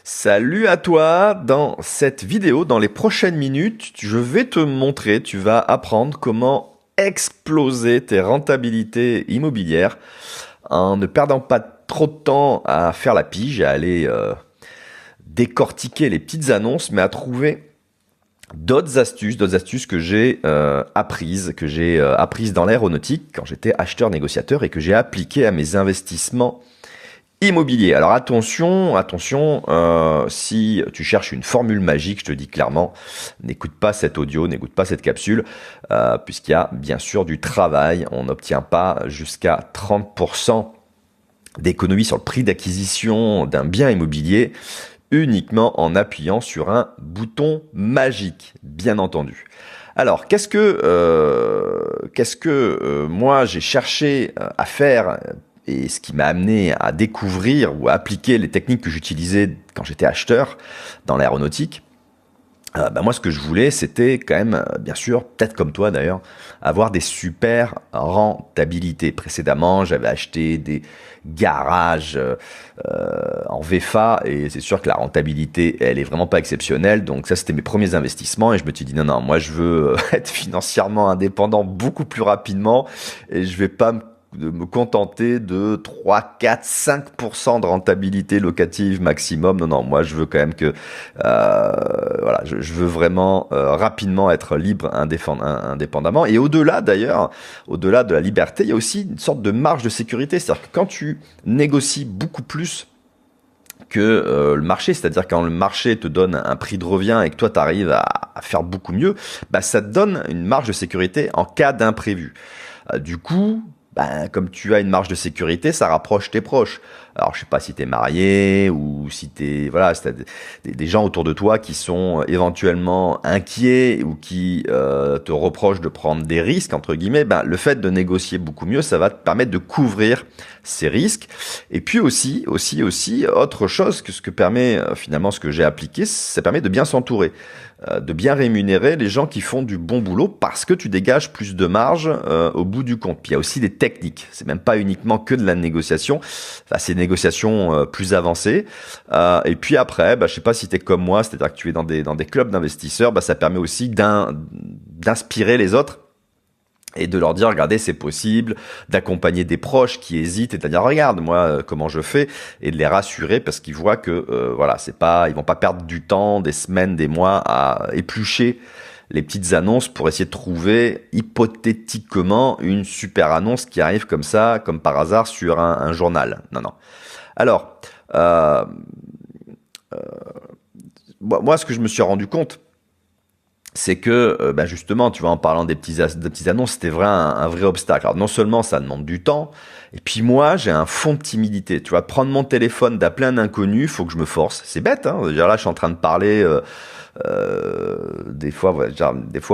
Salut à toi! Dans cette vidéo, dans les prochaines minutes, je vais te montrer, tu vas apprendre comment exploser tes rentabilités immobilières en ne perdant pas trop de temps à faire la pige, à aller décortiquer les petites annonces, mais à trouver d'autres astuces que j'ai apprises dans l'aéronautique quand j'étais acheteur-négociateur et que j'ai appliquées à mes investissements immobilier. Alors attention, si tu cherches une formule magique, je te dis clairement, n'écoute pas cet audio, n'écoute pas cette capsule, puisqu'il y a bien sûr du travail. On n'obtient pas jusqu'à 30% d'économie sur le prix d'acquisition d'un bien immobilier uniquement en appuyant sur un bouton magique, bien entendu. Alors, qu'est-ce que moi j'ai cherché à faire et ce qui m'a amené à découvrir ou à appliquer les techniques que j'utilisais quand j'étais acheteur dans l'aéronautique. Moi, ce que je voulais, c'était quand même, bien sûr, peut-être comme toi d'ailleurs, avoir des super rentabilités. Précédemment, j'avais acheté des garages en VFA et c'est sûr que la rentabilité, elle est vraiment pas exceptionnelle. Donc ça, c'était mes premiers investissements et je me suis dit non, moi, je veux être financièrement indépendant beaucoup plus rapidement et je vais pas de me contenter de 3, 4, 5% de rentabilité locative maximum. Non, moi je veux quand même que voilà, je veux vraiment rapidement être libre indépendamment. Et au-delà d'ailleurs, au-delà de la liberté, il y a aussi une sorte de marge de sécurité. C'est-à-dire que quand tu négocies beaucoup plus que le marché, c'est-à-dire quand le marché te donne un prix de revient et que toi tu arrives à faire beaucoup mieux, ça te donne une marge de sécurité en cas d'imprévu. Du coup, comme tu as une marge de sécurité, ça rapproche tes proches. Alors, je sais pas si tu es marié ou si si t'as des gens autour de toi qui sont éventuellement inquiets ou qui te reprochent de prendre des risques, entre guillemets, le fait de négocier beaucoup mieux, ça va te permettre de couvrir ces risques. Et puis aussi, autre chose que ce que permet finalement ce que j'ai appliqué, ça permet de bien s'entourer, de bien rémunérer les gens qui font du bon boulot parce que tu dégages plus de marge au bout du compte. Puis il y a aussi des techniques. C'est même pas uniquement que de la négociation. Enfin, c'est une négociation plus avancée. Et puis après, je sais pas si tu es comme moi, c'est-à-dire que tu es dans des clubs d'investisseurs, ça permet aussi d'inspirer les autres et de leur dire, regardez, c'est possible, d'accompagner des proches qui hésitent et de dire, regarde, moi, comment je fais, et de les rassurer parce qu'ils voient que, ils vont pas perdre du temps, des semaines, des mois à éplucher les petites annonces pour essayer de trouver hypothétiquement une super annonce qui arrive comme ça, comme par hasard, sur un journal. Non. Alors, moi, ce que je me suis rendu compte, c'est que justement, tu vois, en parlant des petites annonces, c'était un vrai obstacle. Alors non seulement ça demande du temps, et puis moi j'ai un fond de timidité. Tu vois, prendre mon téléphone, d'appeler un inconnu, faut que je me force. C'est bête, hein. Déjà là, je suis en train de parler. Des fois,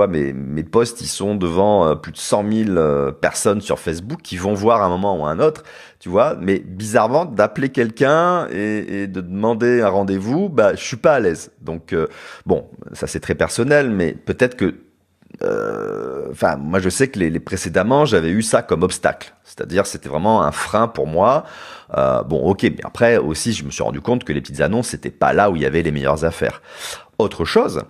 mes posts, ils sont devant plus de 100 000 personnes sur Facebook qui vont voir à un moment ou à un autre, tu vois. Mais bizarrement, d'appeler quelqu'un et de demander un rendez-vous, je suis pas à l'aise. Donc, ça c'est très personnel, mais peut-être que moi je sais que les précédemment j'avais eu ça comme obstacle, c'est-à-dire c'était vraiment un frein pour moi. Mais après aussi je me suis rendu compte que les petites annonces c'était pas là où il y avait les meilleures affaires. Autre chose,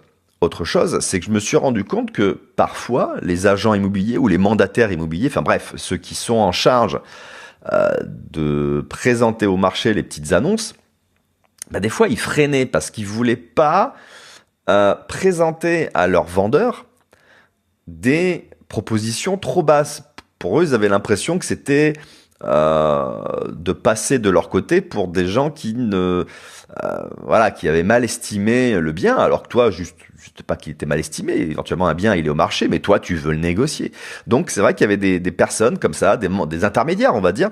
c'est que je me suis rendu compte que parfois les agents immobiliers ou les mandataires immobiliers, enfin bref, ceux qui sont en charge de présenter au marché les petites annonces, des fois ils freinaient parce qu'ils voulaient pas présenter à leurs vendeurs des propositions trop basses. Pour eux, ils avaient l'impression que c'était de passer de leur côté pour des gens qui avaient mal estimé le bien, alors que toi, juste pas qu'il était mal estimé, éventuellement un bien il est au marché, mais toi tu veux le négocier. Donc c'est vrai qu'il y avait des personnes comme ça, des intermédiaires on va dire,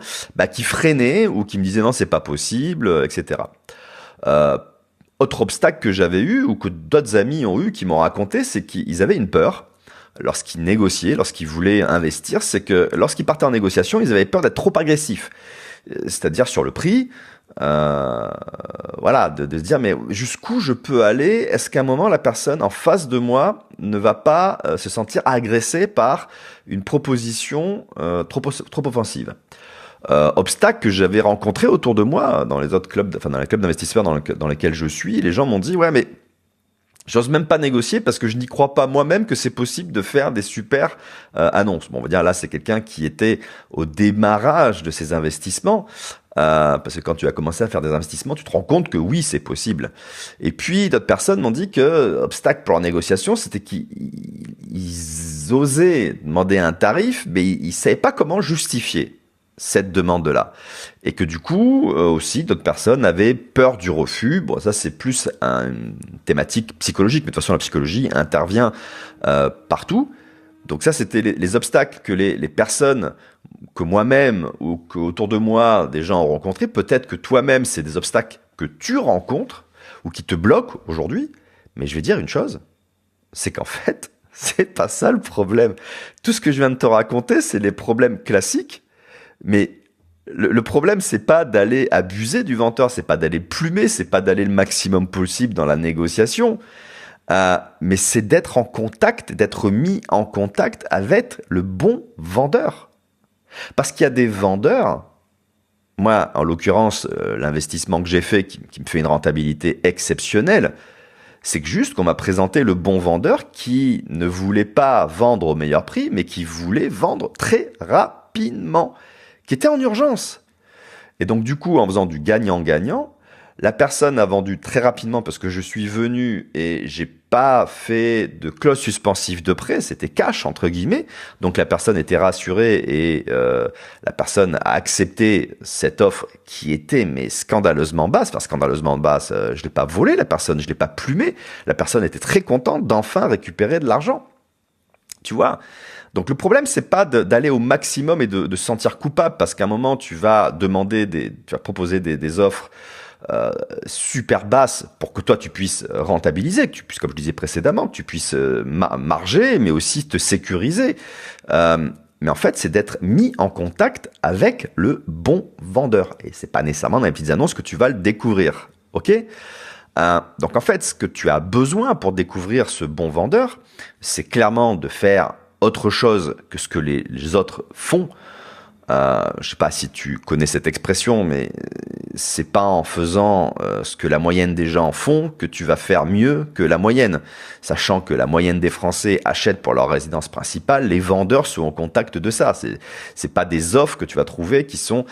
qui freinaient ou qui me disaient non c'est pas possible, etc. Autre obstacle que j'avais eu ou que d'autres amis ont eu qui m'ont raconté, c'est qu'ils avaient une peur lorsqu'ils négociaient, lorsqu'ils voulaient investir, c'est que lorsqu'ils partaient en négociation, ils avaient peur d'être trop agressifs. C'est-à-dire sur le prix, de se dire mais jusqu'où je peux aller? Est-ce qu'à un moment la personne en face de moi ne va pas se sentir agressée par une proposition trop offensive? obstacles que j'avais rencontrés autour de moi dans les autres clubs, enfin dans les clubs d'investisseurs dans lesquels je suis. Les gens m'ont dit ouais mais j'ose même pas négocier parce que je n'y crois pas moi-même que c'est possible de faire des super annonces. Bon, on va dire là, c'est quelqu'un qui était au démarrage de ses investissements. Parce que quand tu as commencé à faire des investissements, tu te rends compte que oui, c'est possible. Et puis, d'autres personnes m'ont dit que obstacle pour leur négociation, c'était qu'ils osaient demander un tarif, mais ils savaient pas comment justifier cette demande-là. Et que du coup, aussi, d'autres personnes avaient peur du refus. Bon, ça, c'est plus une thématique psychologique, mais de toute façon, la psychologie intervient partout. Donc ça, c'était les obstacles que les personnes, que moi-même ou que autour de moi, des gens ont rencontrés. Peut-être que toi-même, c'est des obstacles que tu rencontres ou qui te bloquent aujourd'hui. Mais je vais dire une chose, c'est qu'en fait, c'est pas ça le problème. Tout ce que je viens de te raconter, c'est les problèmes classiques. Mais le problème, c'est pas d'aller abuser du vendeur, c'est pas d'aller plumer, c'est pas d'aller le maximum possible dans la négociation, mais c'est d'être en contact, d'être mis en contact avec le bon vendeur. Parce qu'il y a des vendeurs, moi, en l'occurrence, l'investissement que j'ai fait, qui me fait une rentabilité exceptionnelle, c'est que juste qu'on m'a présenté le bon vendeur qui ne voulait pas vendre au meilleur prix, mais qui voulait vendre très rapidement, qui était en urgence. Et donc du coup, en faisant du gagnant-gagnant, la personne a vendu très rapidement parce que je suis venu et j'ai pas fait de clause suspensive de prêt, c'était cash entre guillemets. Donc la personne était rassurée et la personne a accepté cette offre qui était mais scandaleusement basse. Enfin scandaleusement basse, je l'ai pas volé la personne, je l'ai pas plumé. La personne était très contente d'enfin récupérer de l'argent. Tu vois ? Donc le problème, c'est pas d'aller au maximum et de se sentir coupable parce qu'à un moment, tu vas proposer des offres super basses pour que toi, tu puisses rentabiliser, que tu puisses, comme je disais précédemment, que tu puisses marger, mais aussi te sécuriser. Mais en fait, c'est d'être mis en contact avec le bon vendeur. Et c'est pas nécessairement dans les petites annonces que tu vas le découvrir. OK ? Donc en fait, ce que tu as besoin pour découvrir ce bon vendeur, c'est clairement de faire autre chose que ce que les autres font. Je sais pas si tu connais cette expression, mais c'est pas en faisant ce que la moyenne des gens font que tu vas faire mieux que la moyenne. Sachant que la moyenne des Français achètent pour leur résidence principale, les vendeurs sont au contact de ça. C'est pas des offres que tu vas trouver qui sont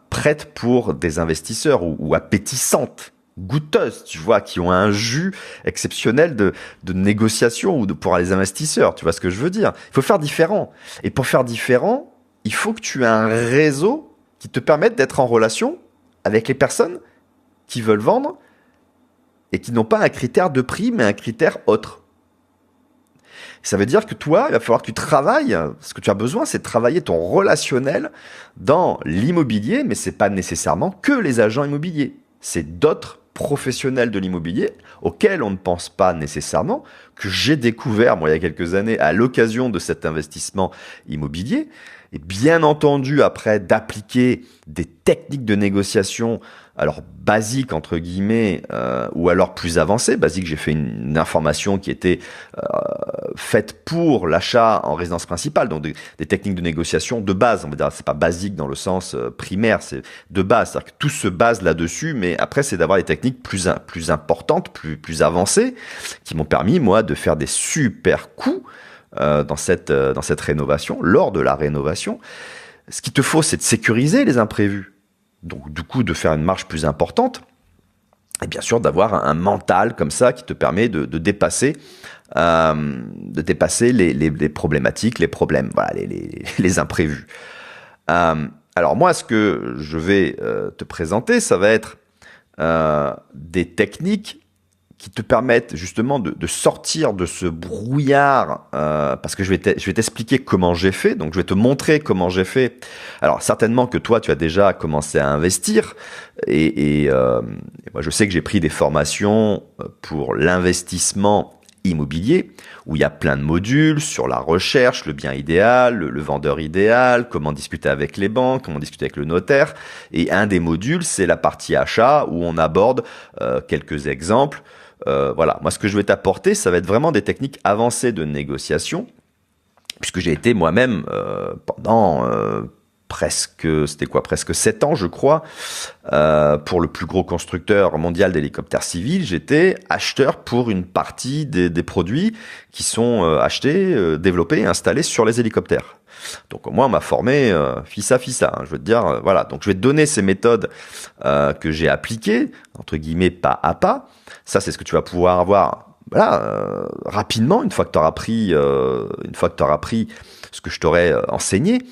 prêtes pour des investisseurs ou appétissantes, goûteuses, tu vois, qui ont un jus exceptionnel de négociation ou pour les investisseurs. Tu vois ce que je veux dire? Il faut faire différent. Et pour faire différent, il faut que tu aies un réseau qui te permette d'être en relation avec les personnes qui veulent vendre et qui n'ont pas un critère de prix, mais un critère autre. Ça veut dire que toi, il va falloir que tu travailles. Ce que tu as besoin, c'est de travailler ton relationnel dans l'immobilier, mais c'est pas nécessairement que les agents immobiliers. C'est d'autres professionnels de l'immobilier auxquels on ne pense pas nécessairement, que j'ai découvert, moi, il y a quelques années, à l'occasion de cet investissement immobilier. Et bien entendu, après, d'appliquer des techniques de négociation, alors basiques entre guillemets, ou alors plus avancées. Basique, j'ai fait une information qui était faite pour l'achat en résidence principale, donc des techniques de négociation de base. On va dire, c'est pas basique dans le sens primaire, c'est de base. C'est-à-dire que tout se base là-dessus, mais après, c'est d'avoir des techniques plus importantes, plus avancées, qui m'ont permis, moi, de faire des super coups dans cette rénovation, lors de la rénovation. Ce qu'il te faut, c'est de sécuriser les imprévus. Donc, du coup, de faire une marge plus importante. Et bien sûr, d'avoir un mental comme ça qui te permet de dépasser les problématiques, les problèmes, voilà, les imprévus. Alors moi, ce que je vais te présenter, ça va être des techniques qui te permettent justement de sortir de ce brouillard, parce que je vais t'expliquer comment j'ai fait, donc je vais te montrer comment j'ai fait. Alors certainement que toi, tu as déjà commencé à investir, et moi je sais que j'ai pris des formations pour l'investissement immobilier, où il y a plein de modules sur la recherche, le bien idéal, le vendeur idéal, comment discuter avec les banques, comment discuter avec le notaire, et un des modules, c'est la partie achat, où on aborde quelques exemples. Voilà, moi ce que je vais t'apporter, ça va être vraiment des techniques avancées de négociation, puisque j'ai été moi-même pendant presque 7 ans, je crois, pour le plus gros constructeur mondial d'hélicoptères civils. J'étais acheteur pour une partie des produits qui sont achetés, développés et installés sur les hélicoptères. Donc moi, on m'a formé fissa, hein, je veux te dire, voilà. Donc je vais te donner ces méthodes que j'ai appliquées, entre guillemets, pas à pas. Ça, c'est ce que tu vas pouvoir avoir, voilà, rapidement, une fois que tu auras appris ce que je t'aurais enseigné.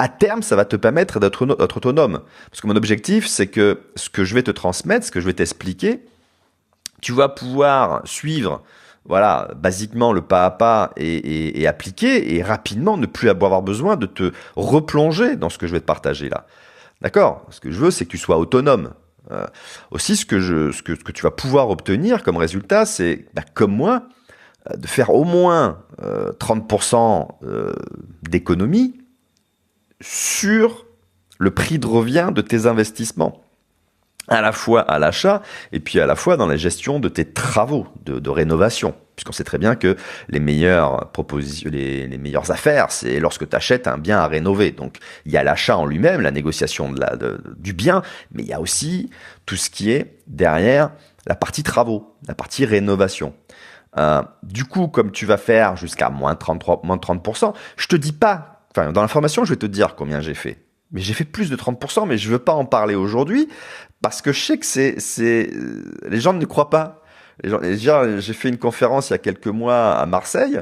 À terme, ça va te permettre d'être autonome. Parce que mon objectif, c'est que ce que je vais te transmettre, ce que je vais t'expliquer, tu vas pouvoir suivre, voilà, basiquement le pas à pas et appliquer, et rapidement ne plus avoir besoin de te replonger dans ce que je vais te partager là. D'accord? Ce que je veux, c'est que tu sois autonome. Aussi, ce que tu vas pouvoir obtenir comme résultat, c'est, comme moi, de faire au moins 30% d'économie sur le prix de revient de tes investissements, à la fois à l'achat et puis à la fois dans la gestion de tes travaux de rénovation. Puisqu'on sait très bien que les meilleures propositions, les meilleures affaires, c'est lorsque tu achètes un bien à rénover. Donc il y a l'achat en lui-même, la négociation du bien, mais il y a aussi tout ce qui est derrière la partie travaux, la partie rénovation. Du coup, comme tu vas faire jusqu'à moins de 30%, je te dis pas, enfin, dans l'information, je vais te dire combien j'ai fait. Mais j'ai fait plus de 30%, mais je veux pas en parler aujourd'hui parce que je sais que les gens ne croient pas. J'ai fait une conférence il y a quelques mois à Marseille.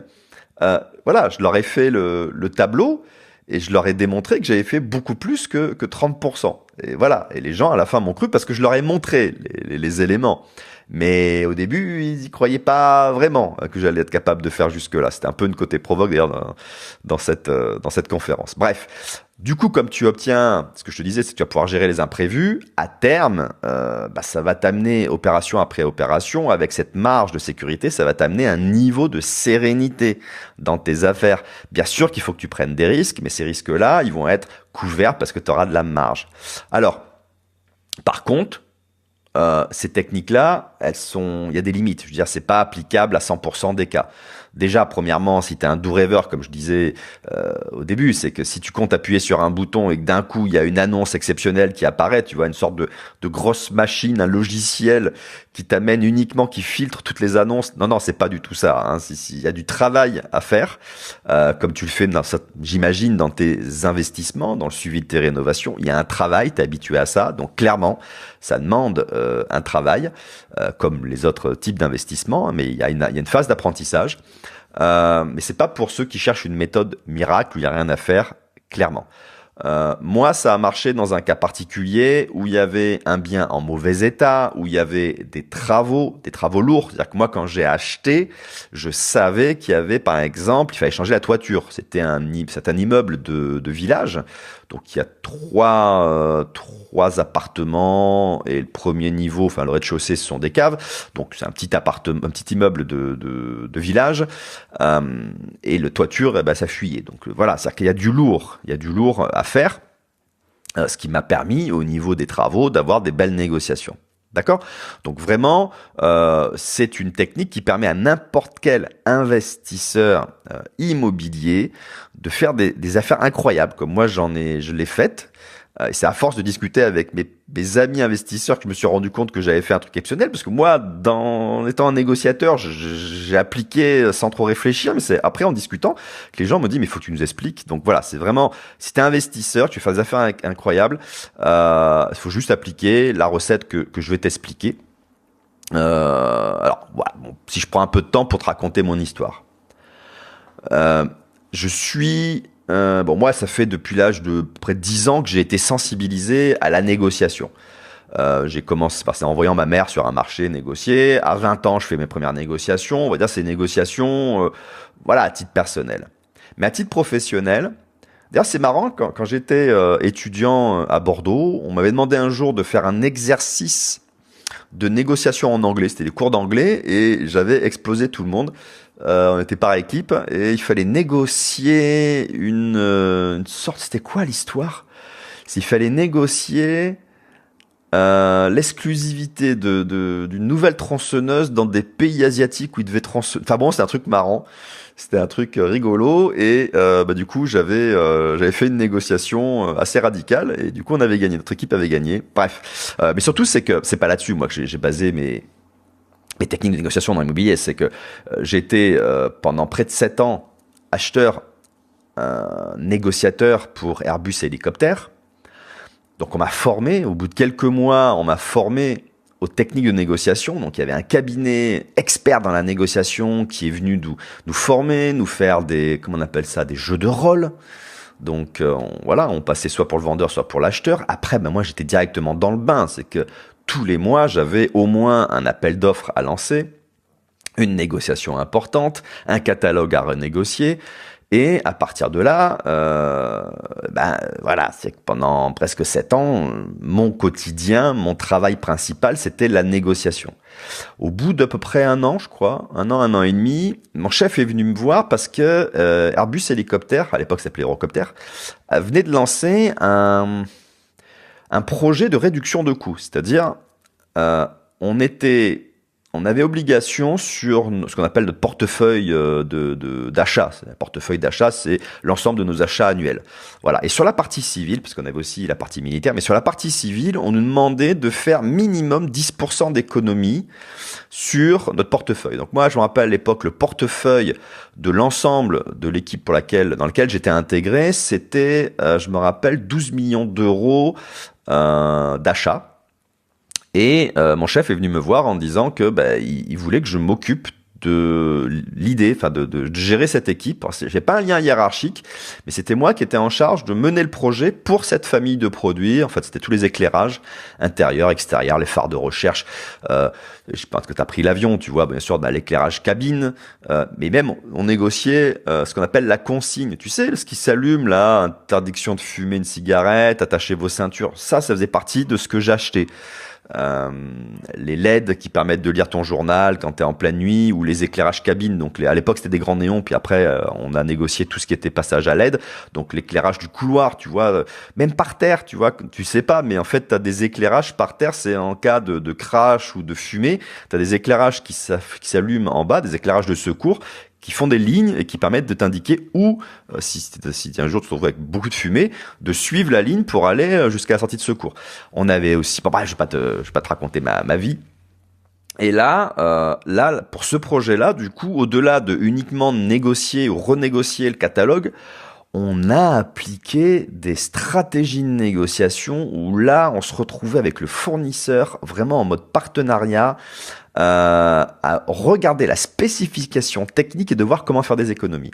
Voilà, je leur ai fait le tableau et je leur ai démontré que j'avais fait beaucoup plus que 30%. Et voilà. Et les gens, à la fin, m'ont cru parce que je leur ai montré les éléments. Mais au début, ils y croyaient pas vraiment que j'allais être capable de faire jusque-là. C'était un peu une côté provoque d'ailleurs dans cette conférence. Bref, du coup, comme tu obtiens, ce que je te disais, c'est que tu vas pouvoir gérer les imprévus. À terme, ça va t'amener opération après opération avec cette marge de sécurité. Ça va t'amener un niveau de sérénité dans tes affaires. Bien sûr qu'il faut que tu prennes des risques, mais ces risques-là, ils vont être couverts parce que tu auras de la marge. Alors, par contre, ces techniques-là, il y a des limites. Je veux dire, c'est pas applicable à 100% des cas. Déjà, premièrement, si tu es un doux rêveur, comme je disais au début, c'est que si tu comptes appuyer sur un bouton et que d'un coup, il y a une annonce exceptionnelle qui apparaît, tu vois, une sorte de grosse machine, un logiciel qui t'amène uniquement, qui filtre toutes les annonces. Non, c'est pas du tout ça. Hein. Il y a du travail à faire, comme tu le fais, j'imagine, dans tes investissements, dans le suivi de tes rénovations. Il y a un travail, tu es habitué à ça. Donc, clairement, ça demande un travail, comme les autres types d'investissements, mais il y a une phase d'apprentissage. Mais c'est pas pour ceux qui cherchent une méthode miracle où il n'y a rien à faire, clairement. Moi, ça a marché dans un cas particulier où il y avait un bien en mauvais état, où il y avait des travaux lourds. C'est-à-dire que moi, quand j'ai acheté, je savais qu'il y avait, par exemple, il fallait changer la toiture. C'est un immeuble de village. Donc, il y a trois appartements et le premier niveau, enfin le rez-de-chaussée, ce sont des caves. Donc, c'est un petit immeuble de village. Et le toiture, ça fuyait. Donc, voilà, c'est-à-dire qu'il y a du lourd. Il y a du lourd à faire. Ce qui m'a permis, au niveau des travaux, d'avoir des belles négociations. D'accord? Donc vraiment, c'est une technique qui permet à n'importe quel investisseur immobilier de faire des affaires incroyables, comme moi je l'ai faite. Et c'est à force de discuter avec mes amis investisseurs que je me suis rendu compte que j'avais fait un truc exceptionnel, parce que moi, en étant un négociateur, j'ai appliqué sans trop réfléchir, mais c'est après en discutant que les gens me disent, mais il faut que tu nous expliques. Donc voilà, c'est vraiment, si tu es investisseur, tu fais des affaires incroyables, il faut juste appliquer la recette que je vais t'expliquer. Alors voilà, si je prends un peu de temps pour te raconter mon histoire. Moi, ça fait depuis l'âge de près de 10 ans que j'ai été sensibilisé à la négociation. J'ai commencé en voyant ma mère sur un marché négocier. À 20 ans, je fais mes premières négociations. On va dire c'est des négociations, à titre personnel. Mais à titre professionnel, d'ailleurs, c'est marrant, quand j'étais étudiant à Bordeaux, on m'avait demandé un jour de faire un exercice de négociation en anglais. C'était des cours d'anglais et j'avais explosé tout le monde. On était par équipe et il fallait négocier une sorte. C'était quoi l'histoire? Il fallait négocier l'exclusivité d'une nouvelle tronçonneuse dans des pays asiatiques où il devait tronçonner. Enfin bon, c'est un truc marrant. C'était un truc rigolo et du coup j'avais fait une négociation assez radicale et du coup on avait gagné, notre équipe avait gagné. Bref, mais surtout c'est que c'est pas là-dessus moi que j'ai basé mes techniques de négociation dans l'immobilier, c'est que j'ai été pendant près de 7 ans acheteur, négociateur pour Airbus Hélicoptère. Donc on m'a formé, au bout de quelques mois, on m'a formé aux techniques de négociation. Donc il y avait un cabinet expert dans la négociation qui est venu nous former, nous faire des, comment on appelle ça, des jeux de rôle. Donc voilà, on passait soit pour le vendeur, soit pour l'acheteur. Après, moi j'étais directement dans le bain. C'est que tous les mois, j'avais au moins un appel d'offres à lancer, une négociation importante, un catalogue à renégocier. Et à partir de là, voilà, c'est que pendant presque 7 ans, mon quotidien, mon travail principal, c'était la négociation. Au bout d'à peu près 1 an, je crois, 1 an et demi, mon chef est venu me voir parce que Airbus Hélicoptère, à l'époque ça s'appelait Eurocopter, venait de lancer un projet de réduction de coûts. C'est-à-dire, on avait obligation sur ce qu'on appelle notre portefeuille d'achat. Le portefeuille d'achat, c'est l'ensemble de nos achats annuels. Voilà. Et sur la partie civile, parce qu'on avait aussi la partie militaire, mais sur la partie civile, on nous demandait de faire minimum 10% d'économie sur notre portefeuille. Donc moi, je me rappelle à l'époque, le portefeuille de l'ensemble de l'équipe dans lequel j'étais intégré, c'était, je me rappelle, 12 millions d'euros d'achat. Et mon chef est venu me voir en disant que il voulait que je m'occupe de l'idée, enfin de gérer cette équipe. J'ai pas un lien hiérarchique, mais c'était moi qui étais en charge de mener le projet pour cette famille de produits. En fait, c'était tous les éclairages intérieurs, extérieurs, les phares de recherche. Je pense que tu as pris l'avion, tu vois, bien sûr, l'éclairage cabine, mais même on négociait ce qu'on appelle la consigne. Tu sais, ce qui s'allume là, interdiction de fumer une cigarette, attachez vos ceintures. Ça faisait partie de ce que j'achetais. Les LED qui permettent de lire ton journal quand tu es en pleine nuit, ou les éclairages cabines. Donc à l'époque c'était des grands néons, puis après on a négocié tout ce qui était passage à LED. Donc l'éclairage du couloir, tu vois, même par terre, tu vois, tu sais pas, mais en fait tu as des éclairages par terre, c'est en cas de crash ou de fumée, tu as des éclairages qui s'allument en bas, des éclairages de secours qui font des lignes et qui permettent de t'indiquer où, si un jour tu te retrouves avec beaucoup de fumée, de suivre la ligne pour aller jusqu'à la sortie de secours. On avait aussi, je vais pas te raconter ma vie. Et là, pour ce projet-là, du coup, au-delà de uniquement négocier ou renégocier le catalogue, on a appliqué des stratégies de négociation où là, on se retrouvait avec le fournisseur vraiment en mode partenariat, à regarder la spécification technique et de voir comment faire des économies.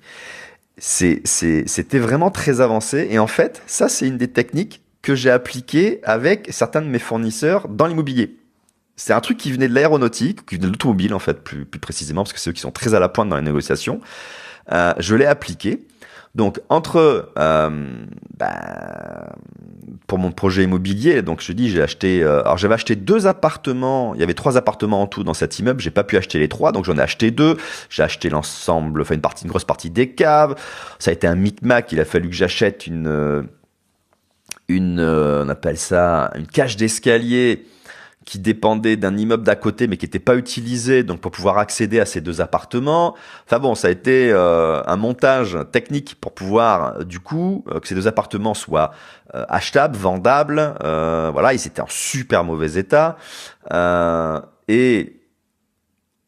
C'était vraiment très avancé. Et en fait, ça, c'est une des techniques que j'ai appliquées avec certains de mes fournisseurs dans l'immobilier. C'est un truc qui venait de l'aéronautique, qui venait de l'automobile, en fait, plus précisément, parce que c'est eux qui sont très à la pointe dans les négociations. Je l'ai appliqué. Donc pour mon projet immobilier, donc je dis j'avais acheté 2 appartements, il y avait 3 appartements en tout dans cet immeuble, j'ai pas pu acheter les 3, donc j'en ai acheté 2, j'ai acheté l'ensemble, enfin une grosse partie des caves, ça a été un micmac, il a fallu que j'achète on appelle ça une cage d'escalier qui dépendait d'un immeuble d'à côté mais qui n'était pas utilisé, donc pour pouvoir accéder à ces 2 appartements. Enfin bon, ça a été un montage technique pour pouvoir du coup que ces 2 appartements soient achetables, vendables. Voilà, ils étaient en super mauvais état. Et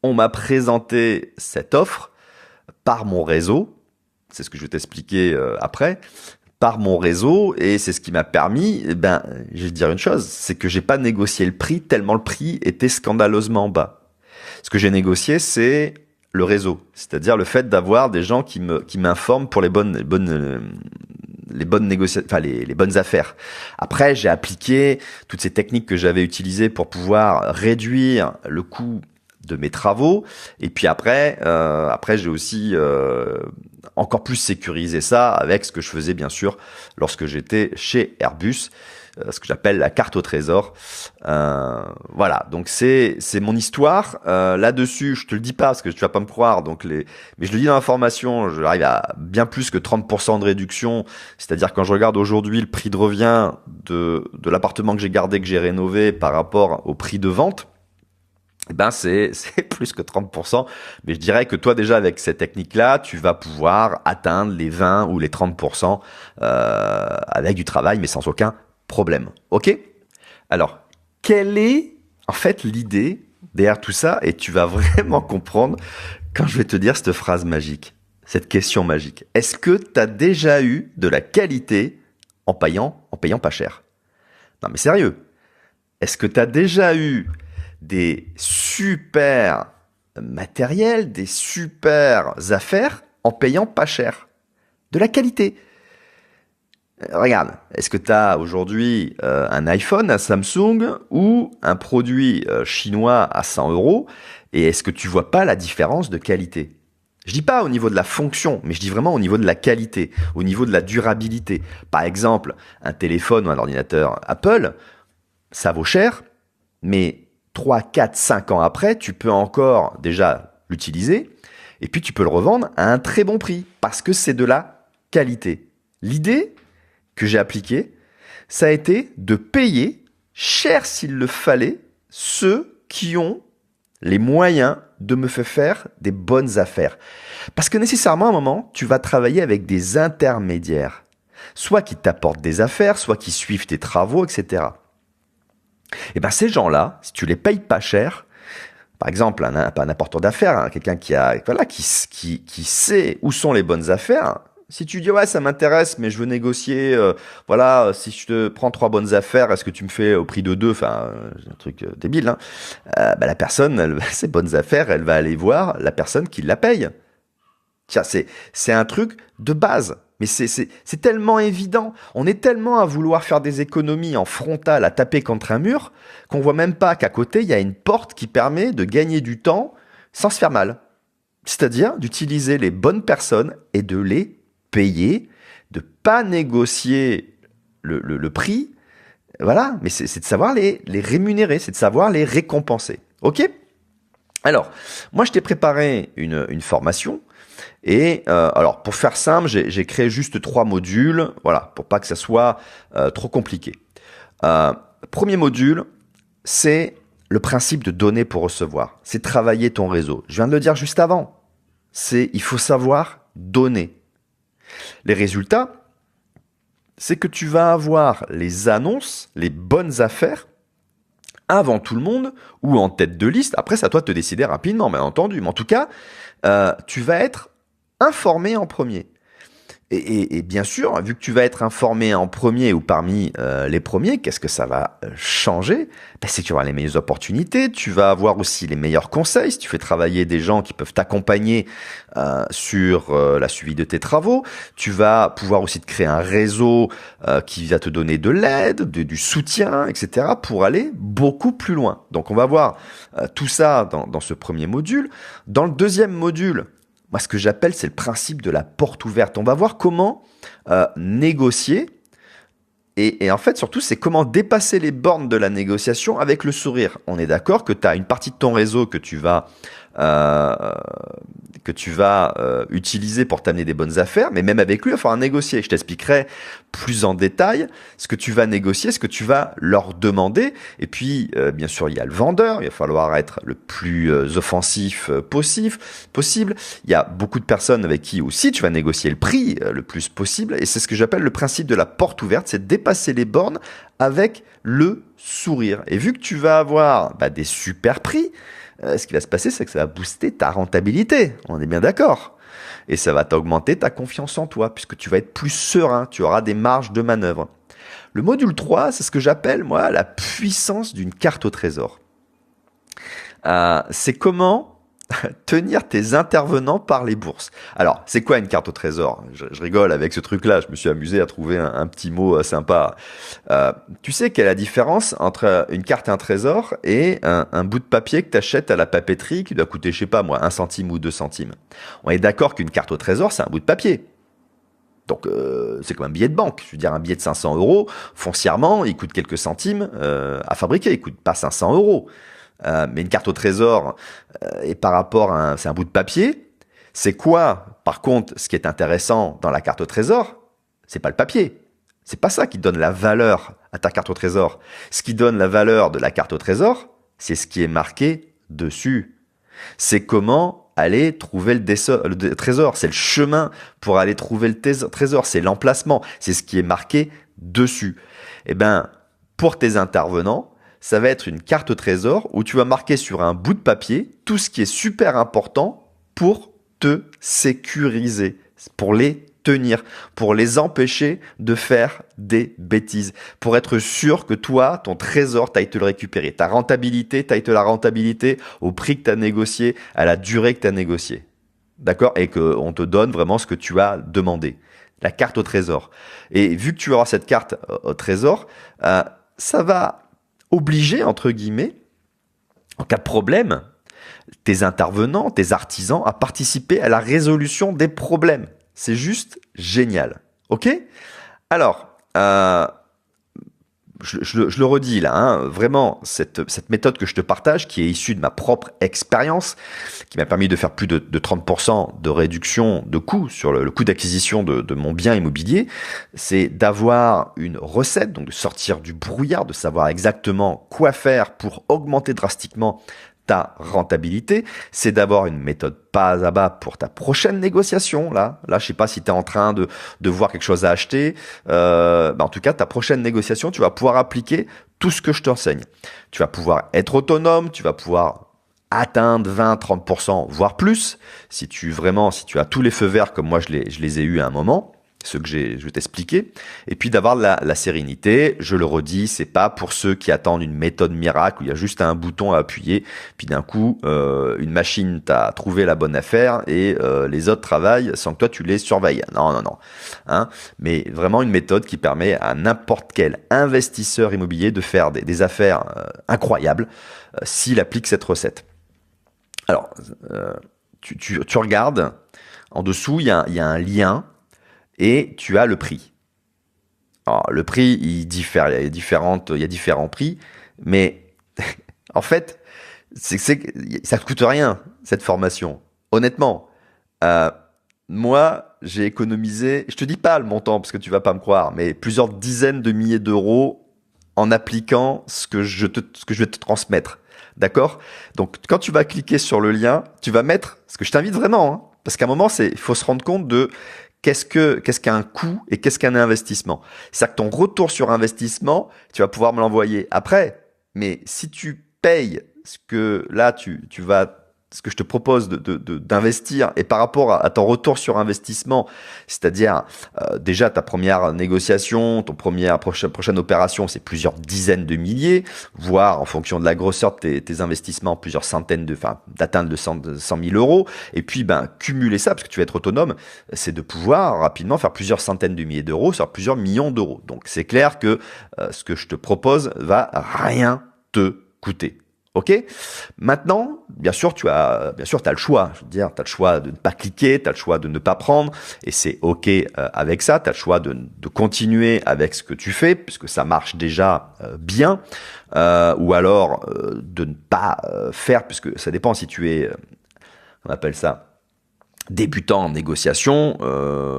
on m'a présenté cette offre par mon réseau. C'est ce que je vais t'expliquer après. Par mon réseau, et c'est ce qui m'a permis, je vais te dire une chose, c'est que j'ai pas négocié le prix tellement le prix était scandaleusement bas. Ce que j'ai négocié, c'est le réseau, c'est-à-dire le fait d'avoir des gens qui m'informent pour les bonnes négociations, enfin les bonnes affaires. Après, j'ai appliqué toutes ces techniques que j'avais utilisées pour pouvoir réduire le coût de mes travaux, et puis après j'ai aussi encore plus sécurisé ça avec ce que je faisais bien sûr lorsque j'étais chez Airbus. ce que j'appelle la carte au trésor. Voilà, donc c'est mon histoire. Là-dessus, je te le dis pas parce que tu vas pas me croire. Mais je le dis dans la formation, j'arrive à bien plus que 30% de réduction. C'est-à-dire quand je regarde aujourd'hui le prix de revient de l'appartement que j'ai gardé, que j'ai rénové par rapport au prix de vente, eh ben c'est plus que 30%. Mais je dirais que toi déjà avec cette technique-là, tu vas pouvoir atteindre les 20 ou les 30% avec du travail, mais sans aucun problème. Ok? Alors, quelle est en fait l'idée derrière tout ça? Et tu vas vraiment comprendre quand je vais te dire cette phrase magique, cette question magique. Est-ce que tu as déjà eu de la qualité en payant pas cher? Non mais sérieux. Est-ce que tu as déjà eu des super matériels, des super affaires en payant pas cher? De la qualité. Regarde, est-ce que tu as aujourd'hui un iPhone, un Samsung ou un produit chinois à 100 euros et est-ce que tu vois pas la différence de qualité? Je dis pas au niveau de la fonction, mais je dis vraiment au niveau de la qualité, au niveau de la durabilité. Par exemple, un téléphone ou un ordinateur Apple, ça vaut cher, mais 3, 4, 5 ans après, tu peux encore déjà l'utiliser et puis tu peux le revendre à un très bon prix parce que c'est de la qualité. L'idée que j'ai appliquée, ça a été de payer cher s'il le fallait ceux qui ont les moyens de me faire des bonnes affaires. Parce que nécessairement, à un moment, tu vas travailler avec des intermédiaires, soit qui t'apportent des affaires, soit qui suivent tes travaux, etc. Et ben ces gens-là, si tu les payes pas cher, par exemple un apporteur d'affaires, quelqu'un qui sait où sont les bonnes affaires. Si tu dis ouais ça m'intéresse mais je veux négocier, si je te prends 3 bonnes affaires, est-ce que tu me fais au prix de 2? Enfin, c'est un truc débile. Hein. La personne, ces bonnes affaires, elle va aller voir la personne qui la paye. Tiens, c'est un truc de base. Mais c'est tellement évident. On est tellement à vouloir faire des économies en frontal, à taper contre un mur, qu'on voit même pas qu'à côté, il y a une porte qui permet de gagner du temps sans se faire mal. C'est-à-dire d'utiliser les bonnes personnes et de les payer, de pas négocier le prix. Voilà, mais c'est de savoir les rémunérer, c'est de savoir les récompenser. Ok? Alors, moi, je t'ai préparé une formation. Et alors pour faire simple, j'ai créé juste 3 modules, voilà, pour pas que ça soit trop compliqué. Premier module, c'est le principe de donner pour recevoir. C'est travailler ton réseau. Je viens de le dire juste avant. Il faut savoir donner. Les résultats, c'est que tu vas avoir les annonces, les bonnes affaires avant tout le monde ou en tête de liste. Après, c'est à toi de te décider rapidement, bien entendu. Mais en tout cas, tu vas être informé en premier. Et bien sûr, vu que tu vas être informé en premier ou parmi les premiers, qu'est-ce que ça va changer? C'est que tu vas avoir les meilleures opportunités, tu vas avoir aussi les meilleurs conseils, si tu fais travailler des gens qui peuvent t'accompagner sur la suivi de tes travaux, tu vas pouvoir aussi te créer un réseau qui va te donner de l'aide, du soutien, etc. pour aller beaucoup plus loin. Donc on va voir tout ça dans ce premier module. Dans le deuxième module, moi, ce que j'appelle, c'est le principe de la porte ouverte. On va voir comment négocier. Et en fait, surtout, c'est comment dépasser les bornes de la négociation avec le sourire. On est d'accord que tu as une partie de ton réseau que tu vas utiliser pour t'amener des bonnes affaires, mais même avec lui, il va falloir négocier. Je t'expliquerai plus en détail ce que tu vas négocier, ce que tu vas leur demander. Et puis, bien sûr, il y a le vendeur. Il va falloir être le plus offensif possible. Il y a beaucoup de personnes avec qui aussi tu vas négocier le prix le plus possible. Et c'est ce que j'appelle le principe de la porte ouverte, c'est de dépasser les bornes avec le sourire. Et vu que tu vas avoir des super prix, ce qui va se passer, c'est que ça va booster ta rentabilité. On est bien d'accord. Et ça va t'augmenter ta confiance en toi, puisque tu vas être plus serein, tu auras des marges de manœuvre. Le module 3, c'est ce que j'appelle, moi, la puissance d'une carte au trésor. C'est comment tenir tes intervenants par les bourses. Alors, c'est quoi une carte au trésor? Je rigole avec ce truc-là, je me suis amusé à trouver un petit mot sympa. Tu sais quelle est la différence entre une carte et un trésor et un bout de papier que tu achètes à la papeterie qui doit coûter, je sais pas moi, 1 centime ou 2 centimes. On est d'accord qu'une carte au trésor, c'est un bout de papier. Donc, c'est comme un billet de banque. Je veux dire, un billet de 500 euros, foncièrement, il coûte quelques centimes à fabriquer. Il coûte pas 500 euros. Mais une carte au trésor, et par rapport à c'est un bout de papier. C'est quoi, par contre, ce qui est intéressant dans la carte au trésor? C'est pas le papier. C'est pas ça qui donne la valeur à ta carte au trésor. Ce qui donne la valeur de la carte au trésor, c'est ce qui est marqué dessus. C'est comment aller trouver le trésor. C'est le chemin pour aller trouver le trésor. C'est l'emplacement. C'est ce qui est marqué dessus. Eh ben, pour tes intervenants, ça va être une carte au trésor où tu vas marquer sur un bout de papier tout ce qui est super important pour te sécuriser, pour les tenir, pour les empêcher de faire des bêtises, pour être sûr que toi, ton trésor, tu ailles te le récupérer. Ta rentabilité, tu ailles te la rentabilité au prix que tu as négocié, à la durée que tu as négocié. D'accord? Et qu'on te donne vraiment ce que tu as demandé. La carte au trésor. Et vu que tu auras cette carte au trésor, ça va obliger, entre guillemets, en cas de problème, tes intervenants, tes artisans à participer à la résolution des problèmes. C'est juste génial. OK? Alors, je le redis là, hein, vraiment, cette méthode que je te partage, qui est issue de ma propre expérience, qui m'a permis de faire plus de 30% de réduction de coûts sur le coût d'acquisition de mon bien immobilier, c'est d'avoir une recette, donc de sortir du brouillard, de savoir exactement quoi faire pour augmenter drastiquement ta rentabilité, c'est d'avoir une méthode pas à bas pour ta prochaine négociation. Là, je sais pas si tu es en train de voir quelque chose à acheter. En tout cas, ta prochaine négociation, tu vas pouvoir appliquer tout ce que je t'enseigne. Tu vas pouvoir être autonome, tu vas pouvoir atteindre 20-30%, voire plus, si tu as tous les feux verts comme moi je les ai eus à un moment. Ce que je vais t'expliquer, et puis d'avoir la sérénité. Je le redis, c'est pas pour ceux qui attendent une méthode miracle où il y a juste un bouton à appuyer, puis d'un coup une machine t'a trouvé la bonne affaire et les autres travaillent sans que toi tu les surveilles. Non, hein, mais vraiment une méthode qui permet à n'importe quel investisseur immobilier de faire des affaires incroyables s'il applique cette recette. Alors, tu regardes en dessous, il y a un lien. Et tu as le prix. Alors, le prix, il diffère, il y a différents prix, mais en fait, ça ne coûte rien, cette formation. Honnêtement, moi, j'ai économisé, je te dis pas le montant parce que tu vas pas me croire, mais plusieurs dizaines de milliers d'euros en appliquant ce que je vais te transmettre. D'accord? Donc, quand tu vas cliquer sur le lien, tu vas mettre, ce que je t'invite vraiment, hein, parce qu'à un moment, il faut se rendre compte de qu'est-ce qu'un coût et qu'est-ce qu'un investissement. C'est-à-dire que ton retour sur investissement, tu vas pouvoir me l'envoyer après. Mais si tu payes ce que là, ce que je te propose d'investir et par rapport à ton retour sur investissement, c'est-à-dire déjà ta première négociation, ton prochaine opération, c'est plusieurs dizaines de milliers, voire en fonction de la grosseur de tes investissements, plusieurs centaines d'atteindre de 100 000 euros. Et puis, cumuler ça, parce que tu vas être autonome, c'est de pouvoir rapidement faire plusieurs centaines de milliers d'euros sur plusieurs millions d'euros. Donc, c'est clair que ce que je te propose va rien te coûter. Ok? Maintenant, bien sûr, t'as le choix. Je veux dire, t'as le choix de ne pas cliquer, t'as le choix de ne pas prendre, et c'est ok avec ça. T'as le choix de continuer avec ce que tu fais, puisque ça marche déjà bien, ou alors de ne pas faire, puisque ça dépend si tu es, on appelle ça, débutant en négociation,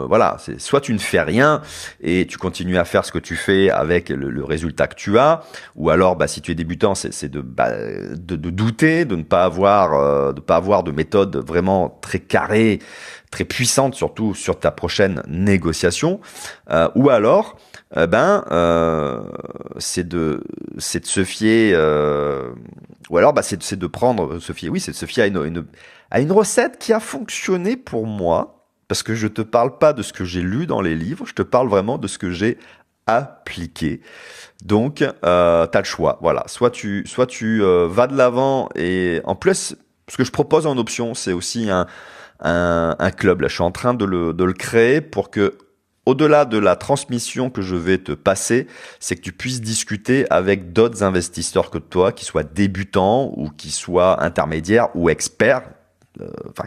voilà, c'est soit tu ne fais rien et tu continues à faire ce que tu fais avec le résultat que tu as, ou alors si tu es débutant, c'est de douter, de ne pas avoir de méthode vraiment très carrée, très puissante, surtout sur ta prochaine négociation, ou alors c'est de se fier, ou alors c'est de prendre se fier, oui, c'est de se fier à une recette qui a fonctionné pour moi, parce que je te parle pas de ce que j'ai lu dans les livres, je te parle vraiment de ce que j'ai appliqué. Donc, t'as le choix. Voilà, soit tu vas de l'avant, et en plus, ce que je propose en option, c'est aussi un club. Là, je suis en train de le créer pour que, au-delà de la transmission que je vais te passer, c'est que tu puisses discuter avec d'autres investisseurs que toi, qui soient débutants ou qui soient intermédiaires ou experts,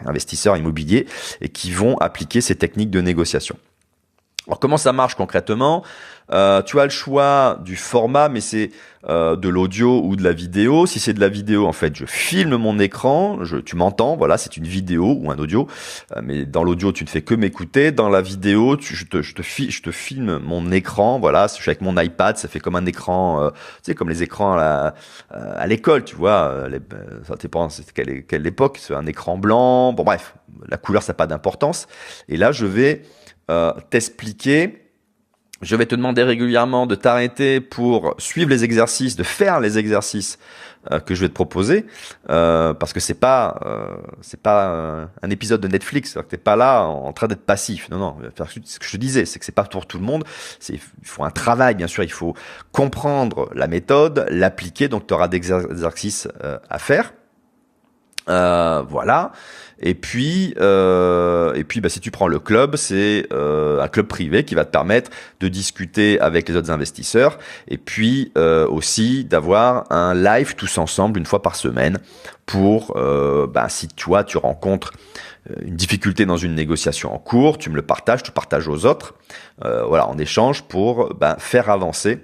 investisseurs immobiliers, et qui vont appliquer ces techniques de négociation. Alors comment ça marche concrètement? Tu as le choix du format, mais c'est de l'audio ou de la vidéo. Si c'est de la vidéo, en fait, je filme mon écran, tu m'entends, voilà, c'est une vidéo ou un audio. Mais dans l'audio, tu ne fais que m'écouter. Dans la vidéo, je te filme mon écran, voilà, je suis avec mon iPad, ça fait comme un écran, tu sais, comme les écrans à l'école, tu vois. Ça dépend, c'est quelle époque, c'est un écran blanc. Bon bref, la couleur, ça n'a pas d'importance. Et là, je vais t'expliquer. Je vais te demander régulièrement de t'arrêter pour suivre les exercices, de faire les exercices que je vais te proposer, parce que c'est pas un épisode de Netflix. T'es pas là en train d'être passif. Non, non. Ce que je te disais, c'est que c'est pas pour tout le monde. Il faut un travail, bien sûr. Il faut comprendre la méthode, l'appliquer. Donc, tu auras des exercices à faire. Voilà. Et puis, bah, si tu prends le club, c'est un club privé qui va te permettre de discuter avec les autres investisseurs et puis aussi d'avoir un live tous ensemble une fois par semaine pour, bah, si toi tu rencontres une difficulté dans une négociation en cours, tu me le partages, tu partages aux autres, voilà, en échange pour bah, faire avancer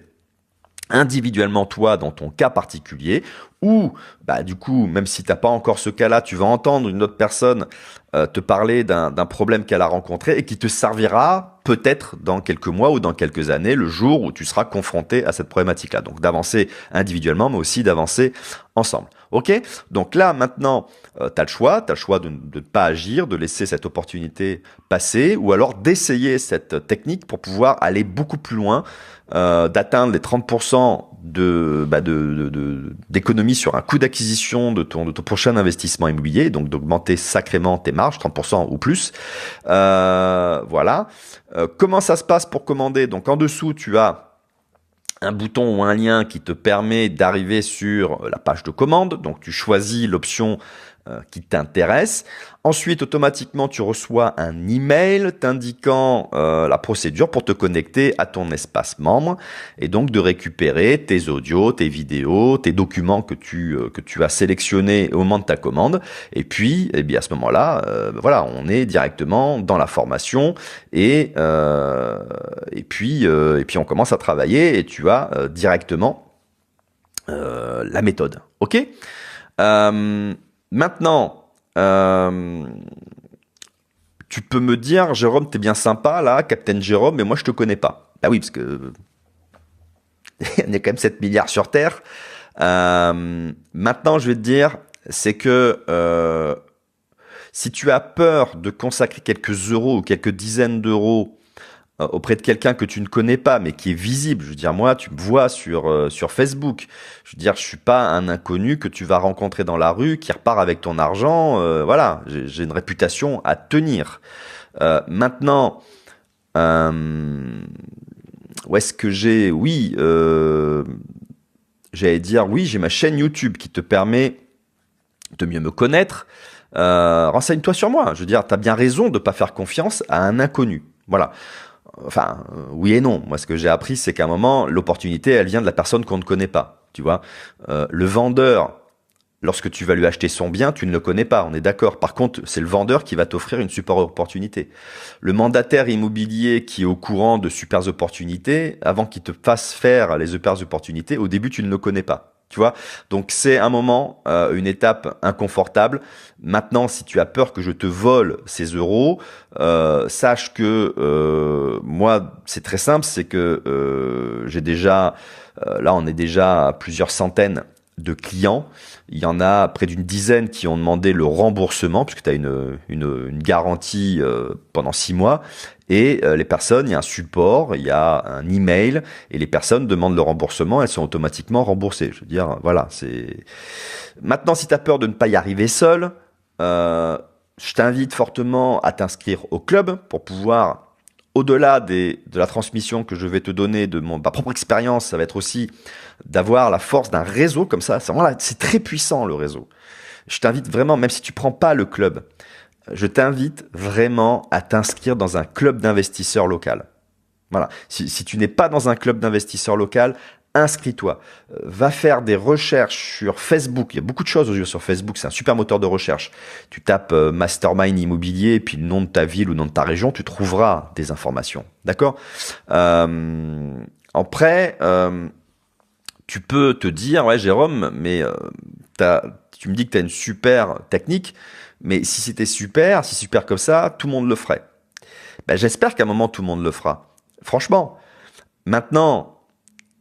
individuellement toi dans ton cas particulier ou bah du coup même si t'as pas encore ce cas-là, tu vas entendre une autre personne te parler d'un problème qu'elle a rencontré et qui te servira peut-être dans quelques mois ou dans quelques années, le jour où tu seras confronté à cette problématique-là. Donc d'avancer individuellement mais aussi d'avancer ensemble. Ok? Donc là maintenant tu as le choix de ne pas agir, de laisser cette opportunité passer ou alors d'essayer cette technique pour pouvoir aller beaucoup plus loin, d'atteindre les 30% d'économie sur un coût d'acquisition de ton prochain investissement immobilier, donc d'augmenter sacrément tes marges, 30% ou plus. Voilà. Comment ça se passe pour commander? Donc en dessous, tu as un bouton ou un lien qui te permet d'arriver sur la page de commande. Donc tu choisis l'option qui t'intéresse. Ensuite, automatiquement, tu reçois un email t'indiquant la procédure pour te connecter à ton espace membre et donc de récupérer tes audios, tes vidéos, tes documents que tu as sélectionnés au moment de ta commande. Et puis, eh bien, à ce moment-là, voilà, on est directement dans la formation et puis on commence à travailler et tu as directement la méthode. Ok? Maintenant, tu peux me dire, Jérôme, t'es bien sympa là, Captain Jérôme, mais moi je te connais pas. Bah oui, parce que on est quand même 7 milliards sur Terre. Maintenant, je vais te dire, c'est que si tu as peur de consacrer quelques euros ou quelques dizaines d'euros auprès de quelqu'un que tu ne connais pas, mais qui est visible. Je veux dire, moi, tu me vois sur Facebook. Je veux dire, je suis pas un inconnu que tu vas rencontrer dans la rue, qui repart avec ton argent. Voilà, j'ai une réputation à tenir. Maintenant, où est-ce que j'ai? Oui, j'allais dire, oui, j'ai ma chaîne YouTube qui te permet de mieux me connaître. Renseigne-toi sur moi. Je veux dire, tu as bien raison de pas faire confiance à un inconnu. Voilà. Enfin, oui et non. Moi, ce que j'ai appris, c'est qu'à un moment, l'opportunité, elle vient de la personne qu'on ne connaît pas. Tu vois, le vendeur, lorsque tu vas lui acheter son bien, tu ne le connais pas. On est d'accord. Par contre, c'est le vendeur qui va t'offrir une super opportunité. Le mandataire immobilier qui est au courant de super opportunités, avant qu'il te fasse faire les super opportunités, au début, tu ne le connais pas. Tu vois, donc c'est un moment, une étape inconfortable. Maintenant, si tu as peur que je te vole ces euros, sache que moi, c'est très simple, c'est que j'ai déjà, là, on est déjà à plusieurs centaines de clients. Il y en a près d'une dizaine qui ont demandé le remboursement, puisque tu as une garantie pendant 6 mois. Et les personnes, il y a un support, il y a un email, et les personnes demandent le remboursement, elles sont automatiquement remboursées. Je veux dire, voilà, c'est... Maintenant, si tu as peur de ne pas y arriver seul, je t'invite fortement à t'inscrire au club pour pouvoir, au-delà de la transmission que je vais te donner de ma propre expérience, ça va être aussi d'avoir la force d'un réseau comme ça. C'est très puissant, le réseau. Je t'invite vraiment, même si tu prends pas le club, je t'invite vraiment à t'inscrire dans un club d'investisseurs local. Voilà. Si tu n'es pas dans un club d'investisseurs local, inscris-toi. Va faire des recherches sur Facebook. Il y a beaucoup de choses aujourd'hui sur Facebook. C'est un super moteur de recherche. Tu tapes Mastermind immobilier, et puis le nom de ta ville ou le nom de ta région, tu trouveras des informations. D'accord. Après, tu peux te dire, ouais, Jérôme, mais tu me dis que tu as une super technique, mais si c'était super, si super comme ça, tout le monde le ferait. Ben, j'espère qu'à un moment, tout le monde le fera. Franchement, maintenant,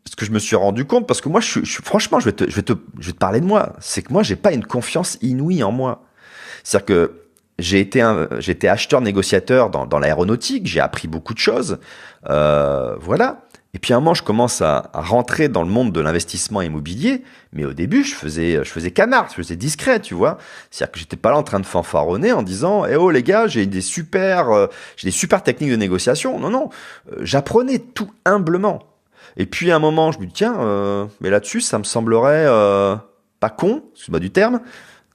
ce que je me suis rendu compte, parce que moi, franchement, je vais te parler de moi, c'est que moi, j'ai pas une confiance inouïe en moi. C'est-à-dire que j'ai été acheteur négociateur dans l'aéronautique, j'ai appris beaucoup de choses, voilà. Et puis à un moment, je commence à rentrer dans le monde de l'investissement immobilier, mais au début, je faisais canard, je faisais discret, tu vois. C'est-à-dire que j'étais pas là en train de fanfaronner en disant, eh oh les gars, j'ai des super techniques de négociation. Non, non, j'apprenais tout humblement. Et puis à un moment, je me dis, tiens, mais là-dessus, ça me semblerait pas con, excuse-moi du terme,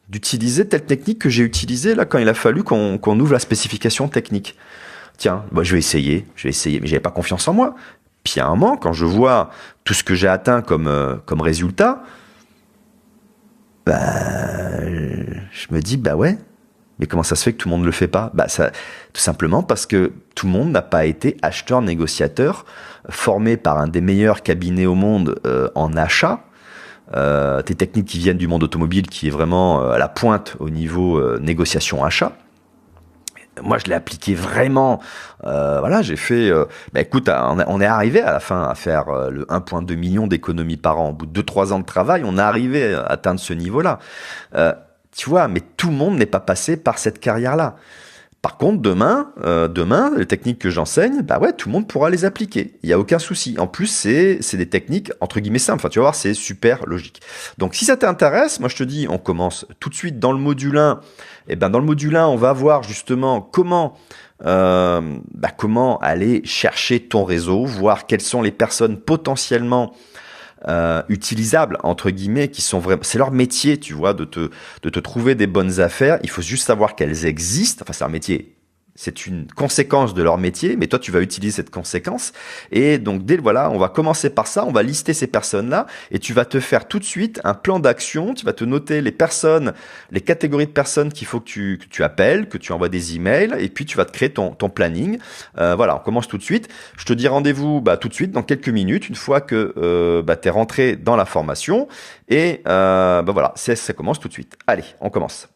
d'utiliser telle technique que j'ai utilisée là quand il a fallu qu'on ouvre la spécification technique. Tiens, bah, je vais essayer, mais j'avais pas confiance en moi. Puis à un moment, quand je vois tout ce que j'ai atteint comme résultat, bah, je me dis, bah ouais, mais comment ça se fait que tout le monde ne le fait pas? Bah ça, tout simplement parce que tout le monde n'a pas été acheteur, négociateur, formé par un des meilleurs cabinets au monde en achat. Des techniques qui viennent du monde automobile, qui est vraiment à la pointe au niveau négociation achat. Moi, je l'ai appliqué vraiment. Voilà, j'ai fait. Bah, écoute, on est arrivé à la fin à faire le 1,2 million d'économies par an. Au bout de 2-3 ans de travail, on est arrivé à atteindre ce niveau-là. Tu vois, mais tout le monde n'est pas passé par cette carrière-là. Par contre, demain, les techniques que j'enseigne, bah ouais, tout le monde pourra les appliquer. Il y a aucun souci. En plus, c'est des techniques entre guillemets simples. Enfin, tu vas voir, c'est super logique. Donc, si ça t'intéresse, moi je te dis, on commence tout de suite dans le module 1. Et ben, dans le module 1, on va voir justement comment aller chercher ton réseau, voir quelles sont les personnes potentiellement utilisables entre guillemets, qui sont vraiment, c'est leur métier, tu vois, de te trouver des bonnes affaires. Il faut juste savoir qu'elles existent. Enfin, c'est leur métier. C'est une conséquence de leur métier, mais toi, tu vas utiliser cette conséquence. Et donc, on va commencer par ça, on va lister ces personnes-là, et tu vas te faire tout de suite un plan d'action, tu vas te noter les personnes, les catégories de personnes qu'il faut que tu appelles, que tu envoies des emails, et puis tu vas te créer ton planning. Voilà, on commence tout de suite. Je te dis rendez-vous tout de suite, dans quelques minutes, une fois que tu es rentré dans la formation, et voilà, ça commence tout de suite. Allez, on commence.